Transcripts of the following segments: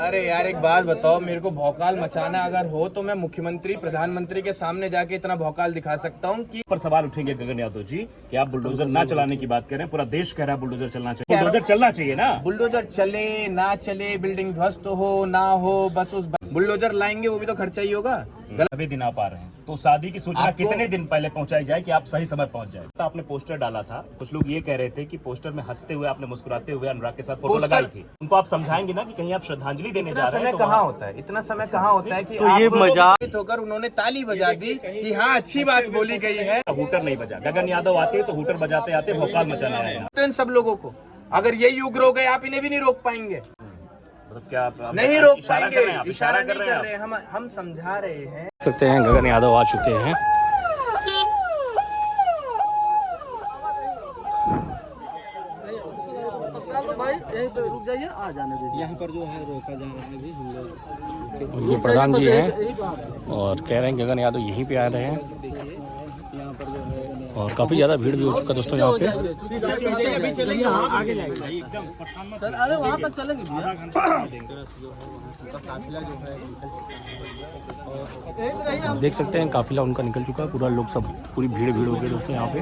अरे यार एक बात बताओ, मेरे को भौकाल मचाना अगर हो तो मैं मुख्यमंत्री प्रधानमंत्री के सामने जाके इतना भौकाल दिखा सकता हूँ कि पर सवाल उठेंगे गगन यादव जी कि आप बुलडोजर ना चलाने की बात कर रहे हैं। पूरा देश कह रहा है बुलडोजर चलना चाहिए, बुलडोजर चलना चाहिए ना। बुलडोजर चले ना चले, बिल्डिंग ध्वस्त हो ना हो, बस उस बुलडोजर लाएंगे वो भी तो खर्चा ही होगा। अभी दिन आप आ रहे हैं तो शादी की सूचना कितने दिन पहले पहुंचाई जाए कि आप सही समय पहुंच जाए। तो आपने पोस्टर डाला था, कुछ लोग ये कह रहे थे कि पोस्टर में हंसते हुए आपने मुस्कुराते हुए अनुराग के साथ फोटो लगाई थी। उनको आप समझाएंगे ना कि कहीं आप श्रद्धांजलि देने जा रहे हैं। कहाँ होता है इतना समय, कहाँ होता है कि तो ये मजाक होकर उन्होंने ताली बजा दी कि हाँ अच्छी बात बोली गई है। हूटर नहीं बजा, गगन यादव आते तो हूटर बजाते आते भोकाल मचाने आए। तो इन सब लोगों को अगर ये युग रोक गए, आप इन्हें भी नहीं रोक पाएंगे। मतलब क्या आप नहीं रोक पाएंगे, इशारा कर रहे हैं। हम समझा रहे हैं। देख सकते हैं गगन यादव आ चुके हैं। भाई यहीं पे रुक जाइए, आ जाने दीजिए। यहाँ पर जो है रोका जा रहा है अभी हम लोग। ये प्रधान जी हैं और कह रहे हैं गगन यादव यहीं पे आ रहे हैं यहाँ पर जो है और काफी ज्यादा भीड़ भी हो चुका दोस्तों यहाँ पे। सर अरे वहाँ तक चलेंगे आप देख सकते हैं काफिला उनका निकल चुका है, पूरा लोग सब पूरी भीड़ हो गई दोस्तों यहाँ पे।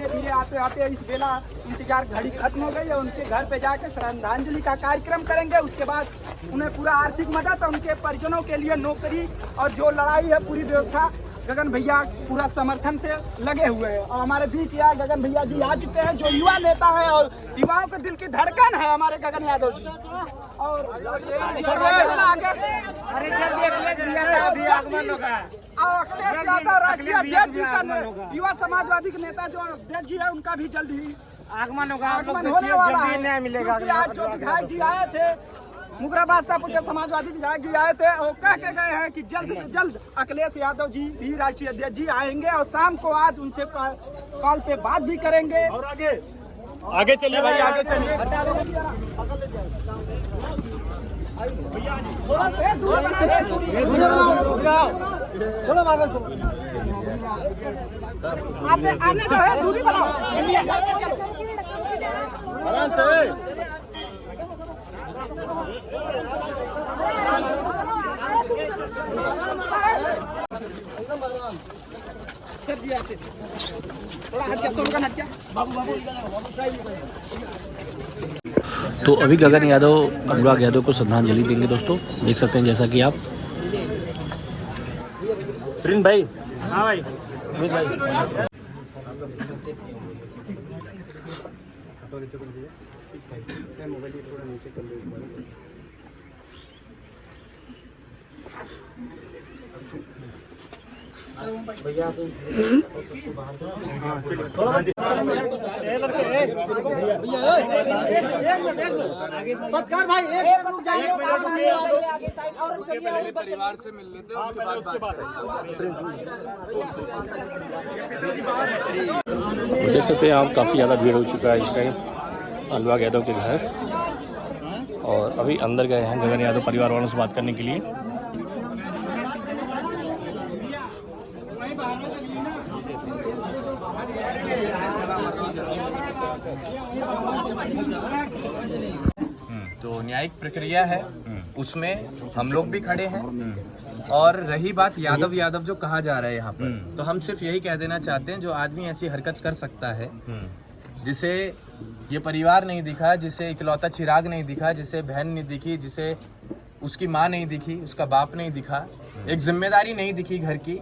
धीरे आते आते इस बेला इंतजार घड़ी खत्म हो गई है। उनके घर पे जाके श्रद्धांजलि का कार्यक्रम करेंगे। उसके बाद उन्हें पूरा आर्थिक मदद और उनके परिजनों के लिए नौकरी और जो लड़ाई है पूरी व्यवस्था गगन भैया पूरा समर्थन से लगे हुए हैं। और हमारे बीच यहाँ गगन भैया जी आ चुके हैं जो युवा नेता है और युवाओं के दिल की धड़कन है हमारे गगन यादव जी। और अखिलेश यादव राष्ट्रीय अध्यक्ष जी का युवा समाजवादी के नेता जो अध्यक्ष जी है उनका भी जल्द ही आगमन होगा, आगमन होने वाला है। न्याय मिलेगा। आज जो विधायक जी आए थे मुगराबाद से पूरे समाजवादी विधायक जी आए थे और कह के गए हैं कि जल्द से जल्द अखिलेश यादव जी भी राष्ट्रीय अध्यक्ष जी आएंगे और शाम को आज उनसे कॉल पे बात भी करेंगे। और आगे चलिए भाई, आगे चलिए। आपने जो है दूरी बनाओ। तो अभी गगन यादव अनुराग यादव को श्रद्धांजलि देंगे दोस्तों, देख सकते हैं जैसा कि आप। प्रिंस भाई, हाँ भाई, भैया परिवार से मिल लेते हैं, उसके बाद तो देख सकते हैं आप काफ़ी ज़्यादा भीड़ हो चुका है इस टाइम अनुराग यादव के घर। और अभी अंदर गए हैं गगन यादव परिवार वालों से बात करने के लिए। तो न्यायिक प्रक्रिया है, उसमें हम लोग भी खड़े हैं। और रही बात यादव जो कहा जा रहा है यहाँ पर, तो हम सिर्फ यही कह देना चाहते हैं जो आदमी ऐसी हरकत कर सकता है, जिसे ये परिवार नहीं दिखा, जिसे इकलौता चिराग नहीं दिखा, जिसे बहन नहीं दिखी, जिसे उसकी माँ नहीं दिखी, उसका बाप नहीं दिखा, एक जिम्मेदारी नहीं दिखी घर की,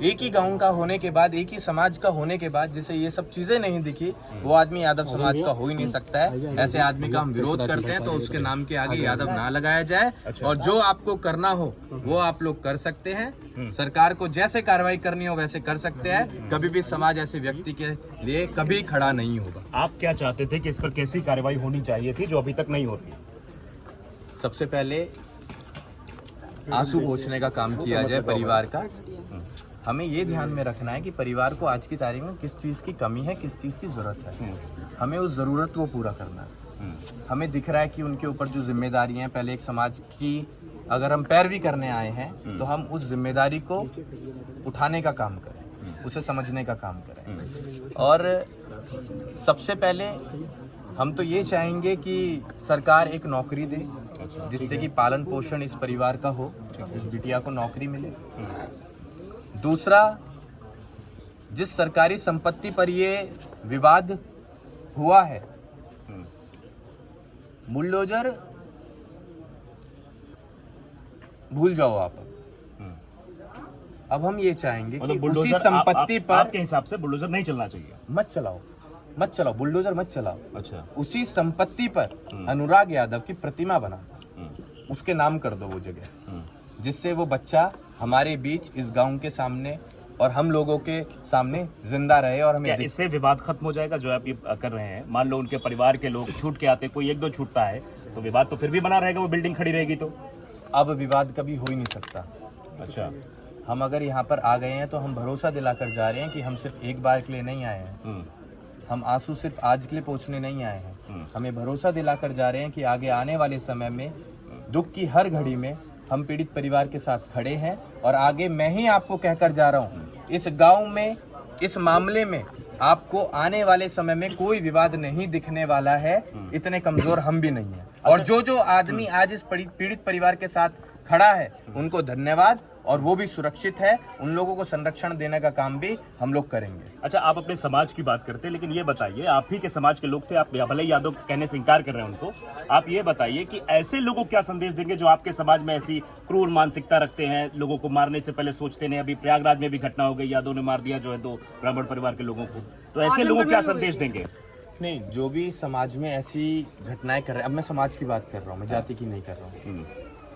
एक ही गांव का होने के बाद, एक ही समाज का होने के बाद जिसे ये सब चीजें नहीं दिखी, वो आदमी यादव समाज का हो ही नहीं सकता है। ऐसे आदमी का हम विरोध करते हैं, तो उसके नाम के आगे यादव ना लगाया जाए। और जो आपको करना हो वो आप लोग कर सकते हैं। सरकार को जैसे कार्रवाई करनी हो वैसे कर सकते हैं। कभी भी समाज ऐसे व्यक्ति के लिए कभी खड़ा नहीं होगा। आप क्या चाहते थे कि इस पर कैसी कार्रवाई होनी चाहिए थी जो अभी तक नहीं होती? सबसे पहले आंसू पोंछने का काम किया जाए परिवार का। हमें ये ध्यान में रखना है कि परिवार को आज की तारीख में किस चीज़ की कमी है, किस चीज़ की ज़रूरत है। हमें उस ज़रूरत को पूरा करना है। हमें दिख रहा है कि उनके ऊपर जो जिम्मेदारियां हैं, पहले एक समाज की अगर हम पैरवी करने आए हैं तो हम उस जिम्मेदारी को उठाने का काम करें, उसे समझने का काम करें। और सबसे पहले हम तो ये चाहेंगे कि सरकार एक नौकरी दे जिससे कि पालन पोषण इस परिवार का हो, इस बिटिया को नौकरी मिले। दूसरा, जिस सरकारी संपत्ति पर ये विवाद हुआ है, बुलडोजर भूल जाओ आप। अब हम ये चाहेंगे कि उसी संपत्ति पर आपके हिसाब से बुलडोजर नहीं चलना चाहिए। मत चलाओ बुलडोजर मत चलाओ। अच्छा, उसी संपत्ति पर अनुराग यादव की प्रतिमा बना, उसके नाम कर दो वो जगह, जिससे वो बच्चा हमारे बीच इस गांव के सामने और हम लोगों के सामने जिंदा रहे। और हमें इससे विवाद खत्म हो जाएगा जो आप ये कर रहे हैं? मान लो उनके परिवार के लोग छूट के आते, कोई एक दो छूटता है तो विवाद तो फिर भी बना रहेगा, वो बिल्डिंग खड़ी रहेगी तो। अब विवाद कभी हो ही नहीं सकता। अच्छा, हम अगर यहाँ पर आ गए हैं तो हम भरोसा दिलाकर जा रहे हैं कि हम सिर्फ एक बार के लिए नहीं आए हैं, हम आंसू सिर्फ आज के लिए पोंछने नहीं आए हैं। हमें भरोसा दिलाकर जा रहे हैं कि आगे आने वाले समय में दुख की हर घड़ी में हम पीड़ित परिवार के साथ खड़े हैं। और आगे मैं ही आपको कहकर जा रहा हूँ, इस गांव में इस मामले में आपको आने वाले समय में कोई विवाद नहीं दिखने वाला है। इतने कमजोर हम भी नहीं हैं। और जो आदमी आज इस पीड़ित परिवार के साथ खड़ा है उनको धन्यवाद, और वो भी सुरक्षित है। उन लोगों को संरक्षण देने का काम भी हम लोग करेंगे। अच्छा, आप अपने समाज की बात करते हैं, लेकिन ये बताइए, आप ही के समाज के लोग थे, आप भले ही यादव कहने से इनकार कर रहे हैं उनको, आप ये बताइए कि ऐसे लोगों को क्या संदेश देंगे जो आपके समाज में ऐसी क्रूर मानसिकता रखते हैं, लोगों को मारने से पहले सोचते नहीं। अभी प्रयागराज में भी घटना हो गई, यादव ने मार दिया जो है 2 ब्राह्मण परिवार के लोगों को, तो ऐसे लोगों को क्या संदेश देंगे? नहीं, जो भी समाज में ऐसी घटनाएं कर रहे हैं, अब मैं समाज की बात कर रहा हूँ, मैं जाति की नहीं कर रहा हूँ।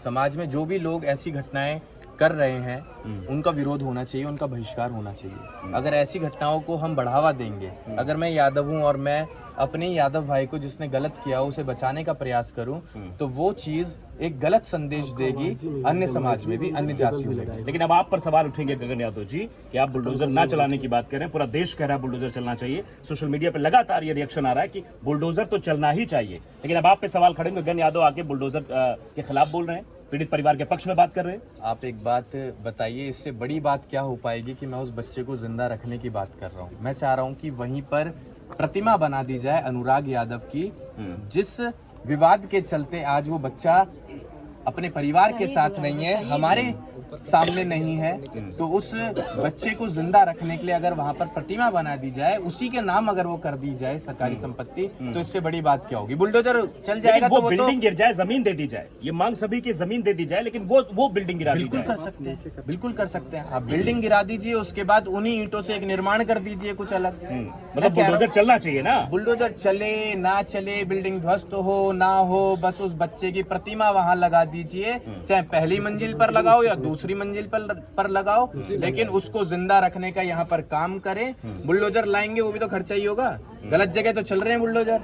समाज में जो भी लोग ऐसी घटनाएं कर रहे हैं उनका विरोध होना चाहिए, उनका बहिष्कार होना चाहिए। अगर ऐसी घटनाओं को हम बढ़ावा देंगे, अगर मैं यादव हूं और मैं अपने यादव भाई को जिसने गलत किया उसे बचाने का प्रयास करूं, तो वो चीज एक गलत संदेश देगी अन्य समाज में भी, अन्य जातियों में भी। लेकिन अब आप पर सवाल उठेंगे गगन यादव जी कि आप बुलडोजर ना चलाने की बात कर रहे हैं, पूरा देश कह रहा है बुलडोजर चलना चाहिए, सोशल मीडिया पे लगातार ये रिएक्शन आ रहा है कि बुलडोजर तो चलना ही चाहिए। लेकिन अब आप पे सवाल खड़े, गगन यादव आके बुलडोजर के खिलाफ बोल रहे हैं, पीड़ित परिवार के पक्ष में बात कर रहे हैं। आप एक बात बताइए, इससे बड़ी बात क्या हो पाएगी कि मैं उस बच्चे को जिंदा रखने की बात कर रहा हूँ। मैं चाह रहा हूँ कि वहीं पर प्रतिमा बना दी जाए अनुराग यादव की, जिस विवाद के चलते आज वो बच्चा अपने परिवार के साथ नहीं है, हमारे सामने नहीं है, तो उस बच्चे को जिंदा रखने के लिए अगर वहां पर प्रतिमा बना दी जाए, उसी के नाम अगर वो कर दी जाए सरकारी संपत्ति, तो इससे बड़ी बात क्या होगी? बुलडोजर चल जाएगा वो तो बिल्डिंग गिर जाए, जमीन दे दी जाए, ये मांग सभी की, जमीन दे दी जाए, लेकिन वो बिल्डिंग गिरा दी बिल्कुल जाए। कर सकते हैं, बिल्कुल कर सकते हैं। आप बिल्डिंग गिरा दीजिए, उसके बाद उन्हीं ईंटों से एक निर्माण कर दीजिए कुछ अलग। मतलब बुलडोजर चलना चाहिए ना? बुलडोजर चले ना चले, बिल्डिंग ध्वस्त हो ना हो, बस उस बच्चे की प्रतिमा वहां लगा दीजिए, चाहे पहली मंजिल पर लगाओ या दूसरी मंजिल पर लगाओ, लेकिन उसको जिंदा रखने का यहाँ पर काम करें। बुलडोजर लाएंगे वो भी तो खर्चा ही होगा। गलत जगह तो चल रहे हैं बुलडोजर,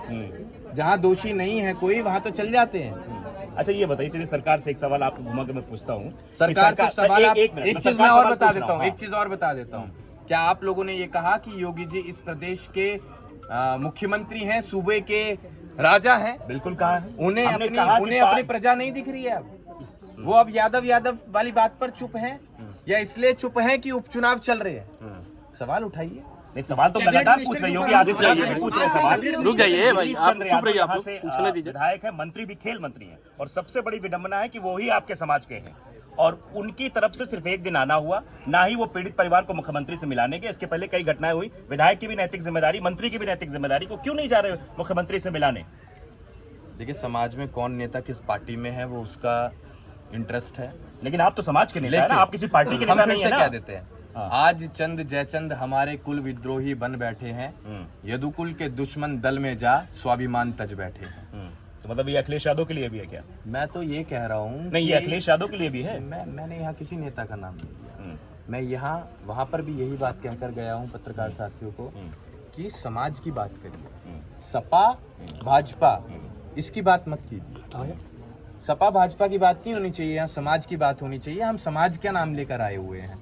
जहाँ दोषी नहीं है कोई वहां तो चल जाते हैं। अच्छा, ये बताइए, चलिए सरकार से एक सवाल आपको घुमा के मैं पूछता हूँ। सरकार से सवाल एक चीज मैं और बता देता हूँ, हाँ। एक चीज और बता देता हूँ। क्या आप लोगों ने ये कहा कि योगी जी इस प्रदेश के मुख्यमंत्री हैं, सूबे के राजा हैं? बिल्कुल कहा है। उन्हें अपनी प्रजा नहीं दिख रही है? अब वो अब यादव वाली बात पर चुप हैं, या इसलिए चुप हैं कि उपचुनाव चल रहे हैं? सवाल उठाइए। नहीं, सवाल तो लगातार पूछ रहे योगी आदित्यनाथ जी पूछ रहे सवाल। रुक जाइए भाई, आप चुप रहिए, आप से पूछने दीजिए। विधायक है, मंत्री भी खेल मंत्री हैं, और सबसे बड़ी विडंबना है कि वो ही आपके समाज के हैं, और उनकी तरफ से सिर्फ एक दिन आना हुआ, ना ही वो पीड़ित परिवार को मुख्यमंत्री से मिलाने के। इसके पहले कई घटनाएं हुई, विधायक की भी नैतिक जिम्मेदारी, मंत्री की भी नैतिक जिम्मेदारी, को क्यों नहीं जा रहे मुख्यमंत्री से मिलाने? देखिए, समाज में कौन नेता किस पार्टी में है वो उसका इंटरेस्ट है, लेकिन आप तो समाज के नेता है ना, आप किसी पार्टी के नेता नहीं है ना। क्या देते हैं? आज चंद जयचंद हमारे कुल विद्रोही बन बैठे हैं, यदुकुल के दुश्मन दल में जा स्वाभिमान तज बैठे हैं। तो मतलब ये अखिलेश यादव के लिए भी है क्या? मैं तो ये कह रहा हूँ नहीं, ये अखिलेश यादव के लिए भी है। मैंने यहाँ किसी नेता का नाम नहीं लिया। मैं यहाँ वहाँ पर भी यही बात कहकर गया हूँ पत्रकार साथियों को कि समाज की बात करिए, सपा भाजपा इसकी बात मत कीजिए। सपा भाजपा की बात नहीं होनी चाहिए, यहाँ समाज की बात होनी चाहिए। हम समाज का नाम लेकर आए हुए हैं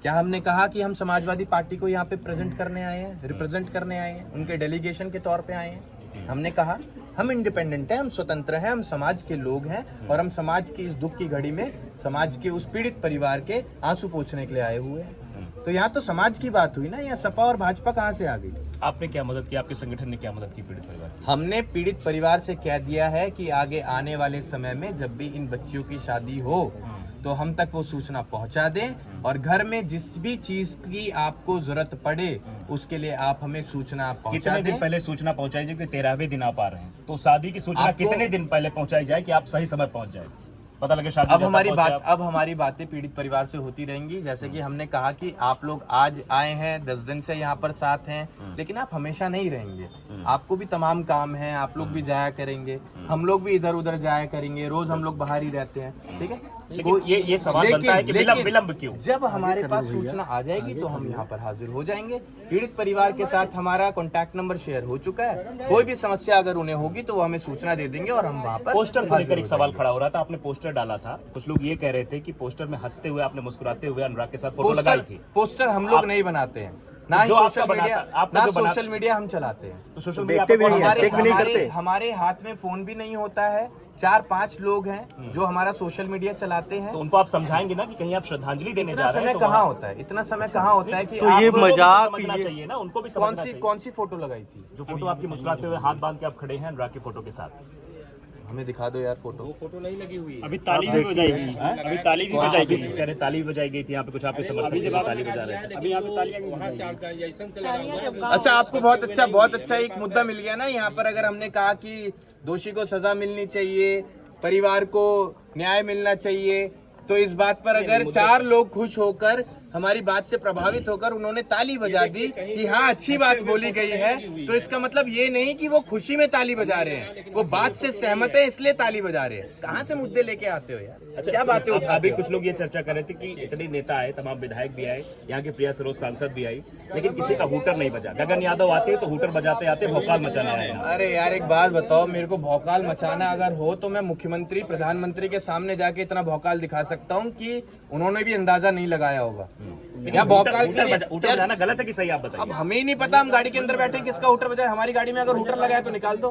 क्या हमने कहा कि हम समाजवादी पार्टी को यहाँ पे प्रेजेंट करने आए हैं, रिप्रेजेंट करने आए हैं, उनके डेलीगेशन के तौर पे आए हैं? हमने कहा हम इंडिपेंडेंट हैं, हम स्वतंत्र हैं, हम समाज के लोग हैं और हम समाज की इस दुख की घड़ी में समाज के उस पीड़ित परिवार के आंसू पोंछने के लिए आए हुए हैं। तो यहाँ तो समाज की बात हुई ना, यहाँ सपा और भाजपा कहाँ से आ गई? आपने क्या मदद की, आपके संगठन ने क्या मदद की पीड़ित परिवार की? हमने पीड़ित परिवार से कह दिया है कि आगे आने वाले समय में जब भी इन बच्चियों की शादी हो तो हम तक वो सूचना पहुंचा दें और घर में जिस भी चीज की आपको जरूरत पड़े उसके लिए आप हमें सूचना पहुंचा कितने दें। दिन पहले सूचना पहुंचाई जाए कि 13वें दिन आप आ रहे हैं, तो शादी की सूचना आपको- कितने दिन पहले पहुंचाई जाए कि आप सही समय पहुंच जाए, पता लगे शादी अब हमारी बातें पीड़ित परिवार से होती रहेंगी। जैसे कि हमने कहा कि आप लोग आज आए हैं, 10 दिन से यहाँ पर साथ हैं, लेकिन आप हमेशा नहीं रहेंगे, आपको भी तमाम काम है, आप लोग भी जाया करेंगे, हम लोग भी इधर उधर जाया करेंगे, रोज हम लोग बाहर ही रहते हैं, ठीक है। लेकिन ये सवाल बनता है कि विलंब क्यों? जब हमारे पास सूचना आ जाएगी तो हम यहाँ पर हाजिर हो जाएंगे। पीड़ित परिवार के साथ हमारा कॉन्टैक्ट नंबर शेयर हो चुका है, कोई भी समस्या अगर उन्हें होगी तो वो हमें सूचना दे देंगे और हम वहाँ पर पोस्टर को हाजिर लेकर हो एक सवाल जाएंगे। खड़ा हो रहा था, आपने पोस्टर डाला था, कुछ लोग ये कह रहे थे कि पोस्टर में हंसते हुए आपने मुस्कुराते हुए अनुराग के साथ फोटो लगाई थी। पोस्टर हम लोग नहीं बनाते हैं, ना ही जो आपका सोशल मीडिया, बनाता- आपका ना जो बना- सोशल मीडिया हम चलाते हैं। तो सोशल मीडिया पे हमारे हाथ में फोन भी नहीं होता है। 4-5 लोग हैं जो हमारा सोशल मीडिया चलाते हैं। तो उनको आप समझाएंगे ना कि कहीं आप श्रद्धांजलि देने जा इतना रहे हैं समय तो कहाँ वहाँ- होता है, इतना समय कहाँ होता है कि तो ये आप मजाक समझना चाहिए ना, उनको भी कौन समझना चाहिए। सी फोटो लगाई थी? जो फोटो आपकी मुस्कुराते हुए हाथ बांध के आप खड़े हैं अनुराग की फोटो के साथ, हमें दिखा दो यार फोटो। अभी ताली भी बजाई गई, अभी ताली भी बजाई गई, कह रहे ताली भी बजाई गई थी यहाँ पे, कुछ आपके समर्थक से ताली बजा रहे थे। अभी यहाँ पे तालियां अच्छा, आपको बहुत अच्छा एक मुद्दा मिल गया ना यहाँ पर। अगर हमने कहा कि दोषी को सजा मिलनी चाहिए, परिवार को न्याय मिलना चाहिए, तो इस बात पर अगर 4 लोग खुश होकर हमारी बात से प्रभावित होकर उन्होंने ताली बजा दी कि हाँ अच्छी बात बोली गई है, तो इसका मतलब ये नहीं कि वो खुशी में ताली बजा रहे हैं, वो बात से सहमत है इसलिए ताली बजा रहे हैं। कहाँ से मुद्दे लेके आते हो यार? अच्छा, क्या बातें अब उठाते अभी हो? कुछ लोग ये चर्चा कर रहे थे कि इतने नेता आए, तमाम विधायक भी आए, यहाँ के प्रिया सरोज सांसद भी आई, लेकिन किसी का हूटर नहीं बजा। गगन यादव आते तो हूटर बजाते आते भौकाल मचाने आए हैं। अरे यार एक बात बताओ, मेरे को भौकाल मचाना अगर हो तो मैं मुख्यमंत्री प्रधानमंत्री के सामने जाके इतना भौकाल दिखा सकता हूँ कि उन्होंने भी अंदाजा नहीं लगाया होगा। या भौकाल हूटर बजाना गलत है कि सही, आप अब बताइए। हमें ही नहीं पता, हम गाड़ी के अंदर बैठे किसका हूटर बजाए। हमारी गाड़ी में अगर हूटर लगाया तो निकाल दो।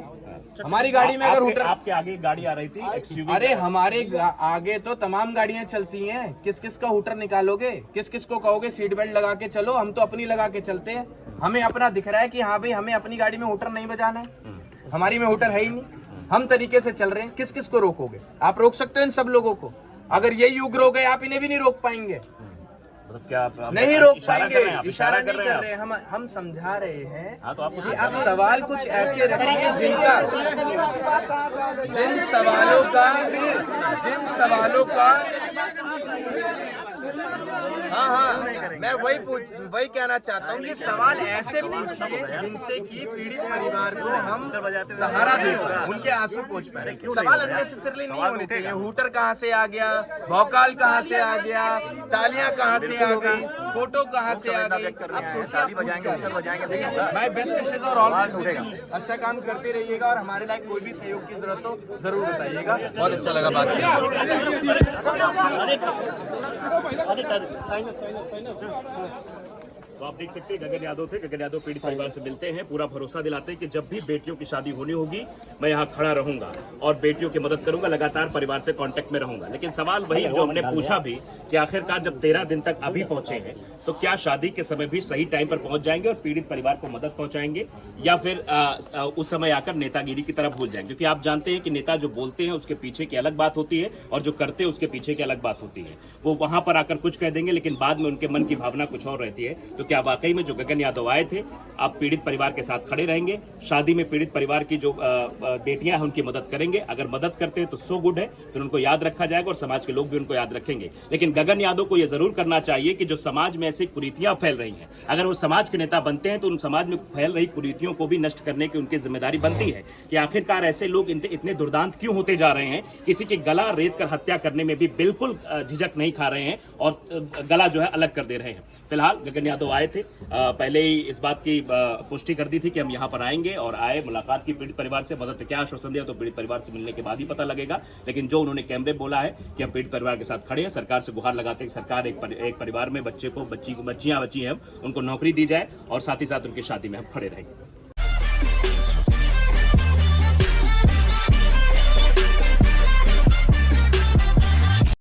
हमारी गाड़ी में अगर हूटर, आपके आगे गाड़ी आ रही थी XUV, अरे हमारे आगे तो तमाम गाड़ियां चलती हैं, किस किस का हूटर निकालोगे? किस किस को कहोगे सीट बेल्ट लगा के चलो? हम तो अपनी लगा के चलते हैं। हमें अपना दिख रहा है कि हाँ भाई हमें अपनी गाड़ी में हूटर नहीं बजाना है, हमारी में हूटर है ही नहीं, हम तरीके से चल रहे हैं। किस किस को रोकोगे? आप रोक सकते हो इन सब लोगों को। अगर ये युग रोक गए, आप इन्हें भी नहीं रोक पाएंगे। मतलब क्या आप नहीं रोक इशारा कर पाएंगे, रहे हैं आप? इशारा नहीं हैं कर आप? रहे हैं, हम समझा रहे हैं। हाँ, तो आप कि आप सवाल कुछ ऐसे रखिए जिन सवालों का हाँ मैं वही कहना चाहता हूँ कि सवाल ऐसे पूछिए जिनसे कि पीड़ित परिवार को हम सहारा दे पाएं, उनके आंसू पोंछ पाए। सवाल अननेसेसरली नहीं होने चाहिए। हूटर कहाँ से आ गया, भौकाल कहाँ से आ गया, तालियां कहाँ से आ गई, फोटो कहाँ से आ गई? आप सोचिए, माय बेस्ट विशेस और ऑल अच्छा काम करते रहिएगा और हमारे लायक कोई भी सहयोग की जरूरत हो जरूर बताइएगा। बहुत अच्छा लगा बात तो आप देख सकते हैं गगन यादव थे। गगन यादव पीड़ित परिवार से मिलते हैं, पूरा भरोसा दिलाते हैं कि जब भी बेटियों की शादी होनी होगी मैं यहाँ खड़ा रहूंगा और बेटियों की मदद करूंगा, लगातार परिवार से कांटेक्ट में रहूंगा। लेकिन सवाल वही जो हमने पूछा भी कि आखिरकार जब 13 दिन तक अभी पहुंचे हैं तो क्या शादी के समय भी सही टाइम पर पहुंच जाएंगे और पीड़ित परिवार को मदद पहुंचाएंगे, या फिर उस समय आकर नेतागिरी की तरफ भूल जाएंगे? क्योंकि आप जानते हैं कि नेता जो बोलते हैं उसके पीछे की अलग बात होती है और जो करते हैं उसके पीछे की अलग बात होती है। वो वहां पर आकर कुछ कह देंगे लेकिन बाद में उनके मन की भावना कुछ और रहती है। तो क्या वाकई में जो गगन यादव आए थे, आप पीड़ित परिवार के साथ खड़े रहेंगे, शादी में पीड़ित परिवार की जो बेटियां हैं उनकी मदद करेंगे? अगर मदद करते हैं तो सो गुड है, फिर उनको याद रखा जाएगा और समाज के लोग भी उनको याद रखेंगे। लेकिन गगन यादव को यह जरूर करना चाहिए कि जो समाज में ऐसी कुरीतियां फैल रही हैं, अगर वो समाज के नेता बनते हैं तो उन समाज में फैल रही कुरीतियों को भी नष्ट करने की उनकी जिम्मेदारी बनती है कि आखिरकार ऐसे लोग इतने दुर्दांत क्यों होते जा रहे हैं, किसी की गला रेत कर हत्या करने में भी बिल्कुल झिझक नहीं खा रहे हैं और गला जो है अलग कर दे रहे हैं। फिलहाल गगन यादव आए थे, पहले ही इस बात की पुष्टि कर दी थी कि हम यहाँ पर आएंगे और आए, मुलाकात की पीड़ित परिवार से। मदद क्या आश्वासन दिया तो पीड़ित परिवार से मिलने के बाद ही पता लगेगा, लेकिन जो उन्होंने कैमरे बोला है कि हम पीड़ित परिवार के साथ खड़े हैं, सरकार से गुहार लगाते हैं कि सरकार एक परिवार में बच्चियां हैं उनको नौकरी दी जाए और साथ ही साथ उनकी शादी में हम खड़े रहेंगे।